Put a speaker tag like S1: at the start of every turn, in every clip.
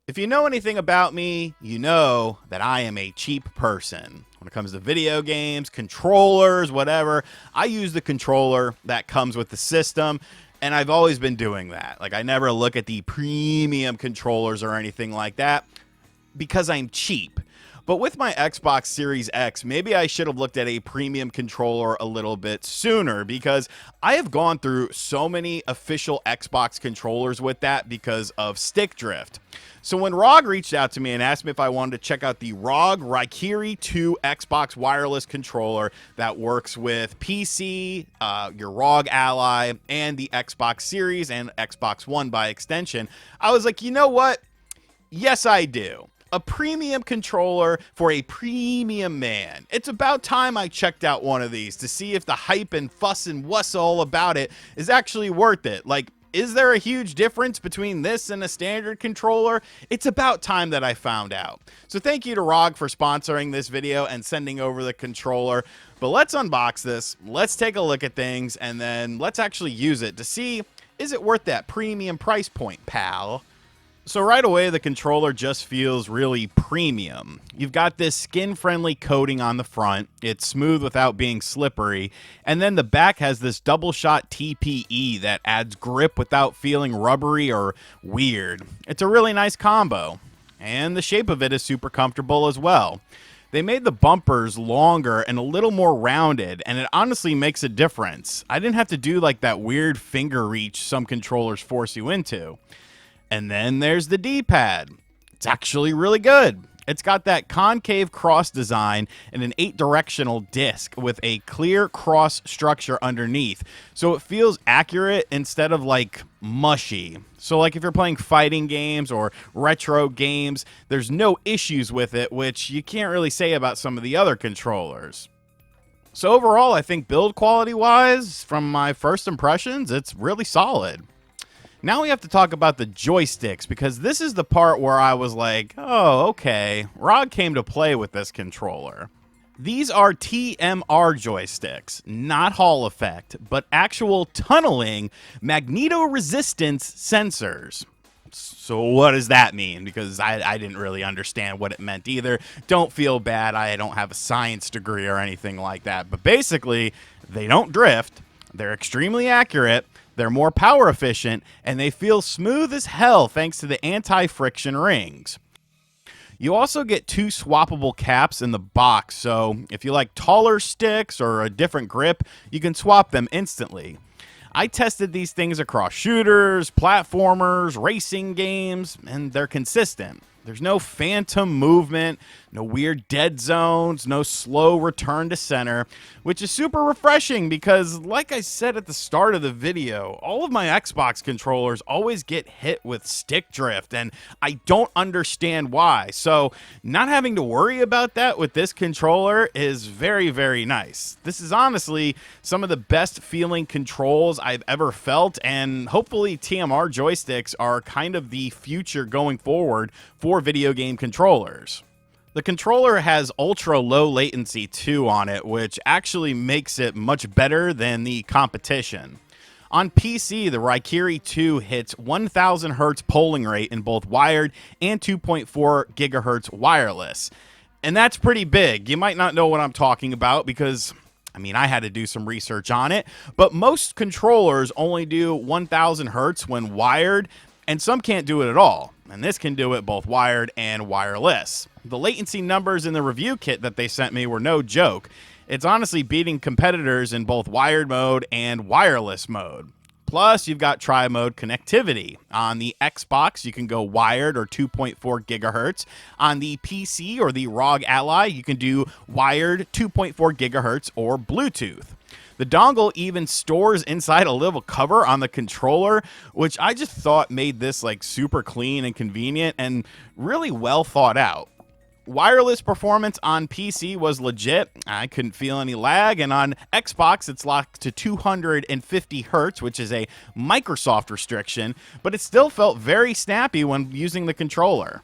S1: If you know anything about me, you know that I am a cheap person. When it comes to video games, controllers, whatever, I use the controller that comes with the system, and I've always been doing that. Like, I never look at the premium controllers or anything like that because I'm cheap. But with my Xbox Series X, maybe I should have looked at a premium controller a little bit sooner, because I have gone through so many official Xbox controllers with that because of stick drift. So when ROG reached out to me and asked me if I wanted to check out the ROG raikiri 2 Xbox wireless controller that works with PC, your ROG Ally, and the Xbox Series and Xbox One by extension, I was like, you know what? Yes, I do. A premium controller for a premium man. It's about time I checked out one of these to see if the hype and fuss and wuss all about it is actually worth it. Like, is there a huge difference between this and a standard controller? It's about time that I found out. So thank you to ROG for sponsoring this video and sending over the controller. But let's unbox this, let's take a look at things, and then let's actually use it to see, is it worth that premium price point, pal? So right away, the controller just feels really premium. You've got this skin-friendly coating on the front. It's smooth without being slippery. And then the back has this double-shot TPE that adds grip without feeling rubbery or weird. It's a really nice combo. And the shape of it is super comfortable as well. They made the bumpers longer and a little more rounded, and it honestly makes a difference. I didn't have to do like that weird finger reach some controllers force you into. And then there's the D-pad. It's actually really good. It's got that concave cross design and an 8-directional disc with a clear cross structure underneath. So it feels accurate instead of like mushy. So like if you're playing fighting games or retro games, there's no issues with it, which you can't really say about some of the other controllers. So overall, I think build quality wise, from my first impressions, it's really solid. Now we have to talk about the joysticks, because this is the part where I was like, oh, okay, ROG came to play with this controller. These are TMR joysticks, not Hall effect, but actual tunneling magnetoresistance sensors. So what does that mean? Because I didn't really understand what it meant either. Don't feel bad, I don't have a science degree or anything like that. But basically, they don't drift, they're extremely accurate, they're more power efficient, and they feel smooth as hell thanks to the anti-friction rings. You also get 2 swappable caps in the box, so if you like taller sticks or a different grip, you can swap them instantly. I tested these things across shooters, platformers, racing games, and they're consistent. There's no phantom movement, no weird dead zones, no slow return to center, which is super refreshing because, like I said at the start of the video, all of my Xbox controllers always get hit with stick drift, and I don't understand why. So not having to worry about that with this controller is very, very nice. This is honestly some of the best feeling controls I've ever felt, and hopefully TMR joysticks are kind of the future going forward for video game controllers. The controller has ultra low latency too on it, which actually makes it much better than the competition. On PC, the raikiri 2 hits 1000 Hz polling rate in both wired and 2.4 GHz wireless. And that's pretty big. You might not know what I'm talking about because, I had to do some research on it, but most controllers only do 1000 Hz when wired, and some can't do it at all. And this can do it both wired and wireless. The latency numbers in the review kit that they sent me were no joke. It's honestly beating competitors in both wired mode and wireless mode. Plus, you've got tri-mode connectivity. On the Xbox, you can go wired or 2.4 GHz. On the PC or the ROG Ally, you can do wired 2.4 GHz or Bluetooth. The dongle even stores inside a little cover on the controller, which I just thought made this like super clean and convenient and really well thought out. Wireless performance on PC was legit. I couldn't feel any lag, and on Xbox it's locked to 250 Hz, which is a Microsoft restriction, but it still felt very snappy when using the controller.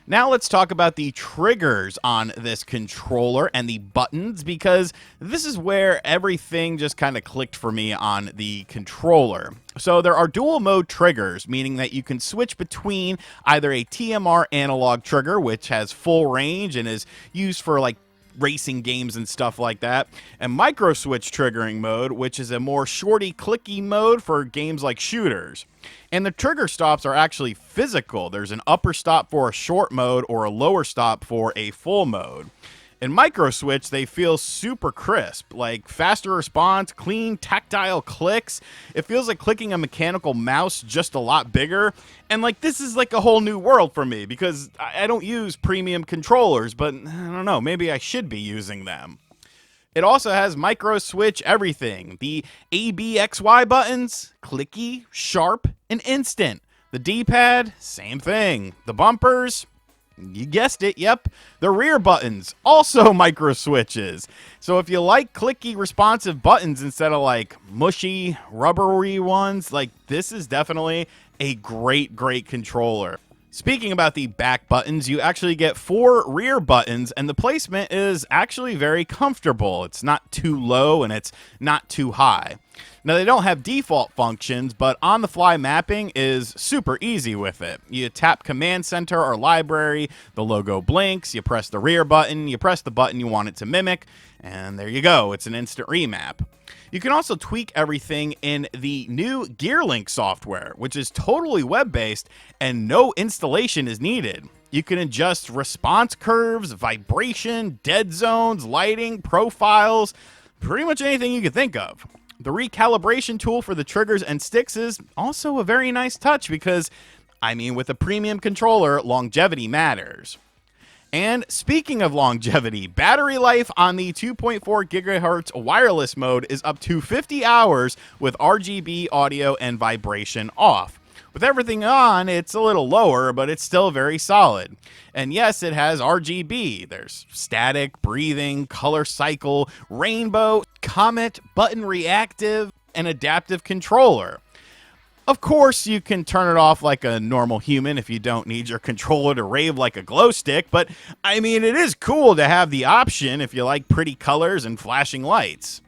S1: Now let's talk about the triggers on this controller and the buttons, because this is where everything just kind of clicked for me on the controller. So there are dual mode triggers, meaning that you can switch between either a TMR analog trigger, which has full range and is used for like racing games and stuff like that, and micro switch triggering mode, which is a more shorty clicky mode for games like shooters. And the trigger stops are actually physical. There's an upper stop for a short mode or a lower stop for a full mode. In micro switch, they feel super crisp, like faster response, clean tactile clicks. It feels like clicking a mechanical mouse, just a lot bigger. And like, this is like a whole new world for me, because I don't use premium controllers, but I don't know, maybe I should be using them. It also has micro switch everything. The A, B, X, Y buttons, clicky, sharp, and instant. The D-pad, same thing. The bumpers, you guessed it, yep. The rear buttons, also micro switches. So if you like clicky, responsive buttons instead of like mushy, rubbery ones, like this is definitely a great controller. Speaking about the back buttons, you actually get 4 rear buttons, and the placement is actually very comfortable. It's not too low and it's not too high. Now, they don't have default functions, but on-the-fly mapping is super easy with it. You tap Command Center or Library, the logo blinks, you press the rear button, you press the button you want it to mimic, and there you go. It's an instant remap. You can also tweak everything in the new GearLink software, which is totally web-based and no installation is needed. You can adjust response curves, vibration, dead zones, lighting, profiles, pretty much anything you could think of. The recalibration tool for the triggers and sticks is also a very nice touch because, I mean, with a premium controller, longevity matters. And speaking of longevity, battery life on the 2.4 gigahertz wireless mode is up to 50 hours with RGB audio and vibration off. With everything on, it's a little lower, but it's still very solid. And yes, it has RGB. There's static, breathing, color cycle, rainbow, comet, button reactive, and adaptive controller. Of course, you can turn it off like a normal human if you don't need your controller to rave like a glow stick, but I mean, it is cool to have the option if you like pretty colors and flashing lights.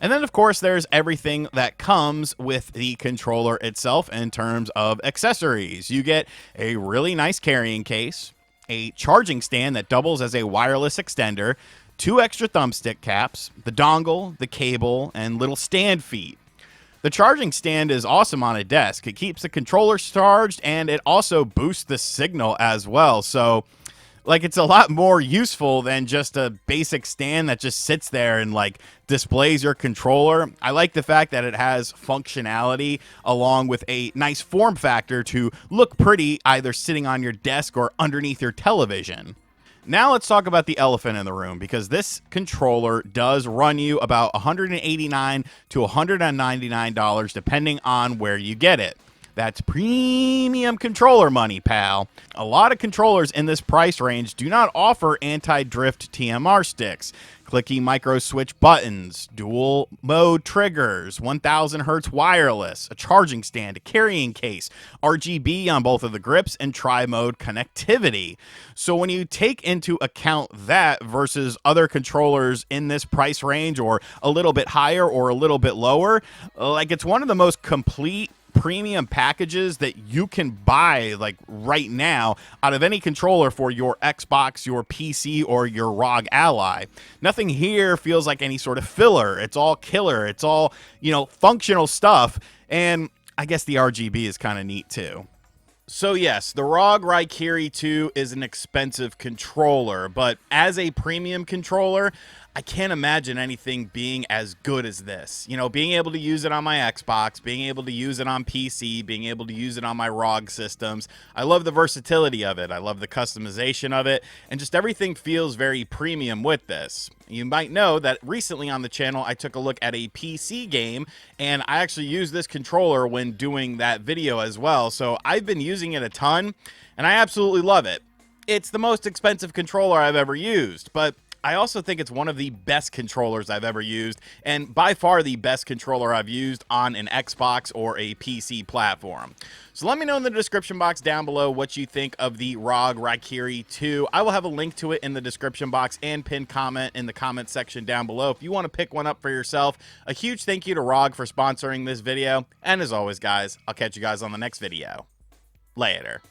S1: And then, of course, there's everything that comes with the controller itself in terms of accessories. You get a really nice carrying case, a charging stand that doubles as a wireless extender, 2 extra thumbstick caps, the dongle, the cable, and little stand feet. The charging stand is awesome on a desk. It keeps the controller charged, and it also boosts the signal as well. So, like, it's a lot more useful than just a basic stand that just sits there and, like, displays your controller. I like the fact that it has functionality along with a nice form factor to look pretty either sitting on your desk or underneath your television. Now let's talk about the elephant in the room, because this controller does run you about $189 to $199 depending on where you get it. That's premium controller money, pal. A lot of controllers in this price range do not offer anti-drift TMR sticks, clicky micro switch buttons, dual mode triggers, 1000 hertz wireless, a charging stand, a carrying case, RGB on both of the grips, and tri-mode connectivity. So when you take into account that versus other controllers in this price range, or a little bit higher or a little bit lower, like, it's one of the most complete premium packages that you can buy, like, right now out of any controller for your Xbox, your PC, or your ROG Ally. Nothing here feels like any sort of filler. It's all killer. It's all, you know, functional stuff. And I guess the RGB is kind of neat too. So yes, the ROG Raikiri 2 is an expensive controller, but as a premium controller, I can't imagine anything being as good as this. You know, being able to use it on my Xbox, being able to use it on PC, being able to use it on my ROG systems. I love the versatility of it. I love the customization of it, and just everything feels very premium with this. You might know that recently on the channel, I took a look at a PC game, and I actually used this controller when doing that video as well. So I've been using it a ton, and I absolutely love it. It's the most expensive controller I've ever used, but I also think it's one of the best controllers I've ever used, and by far the best controller I've used on an Xbox or a PC platform. So let me know in the description box down below what you think of the ROG Raikiri 2. I will have a link to it in the description box and pinned comment in the comment section down below if you want to pick one up for yourself. A huge thank you to ROG for sponsoring this video, and as always guys, I'll catch you guys on the next video. Later.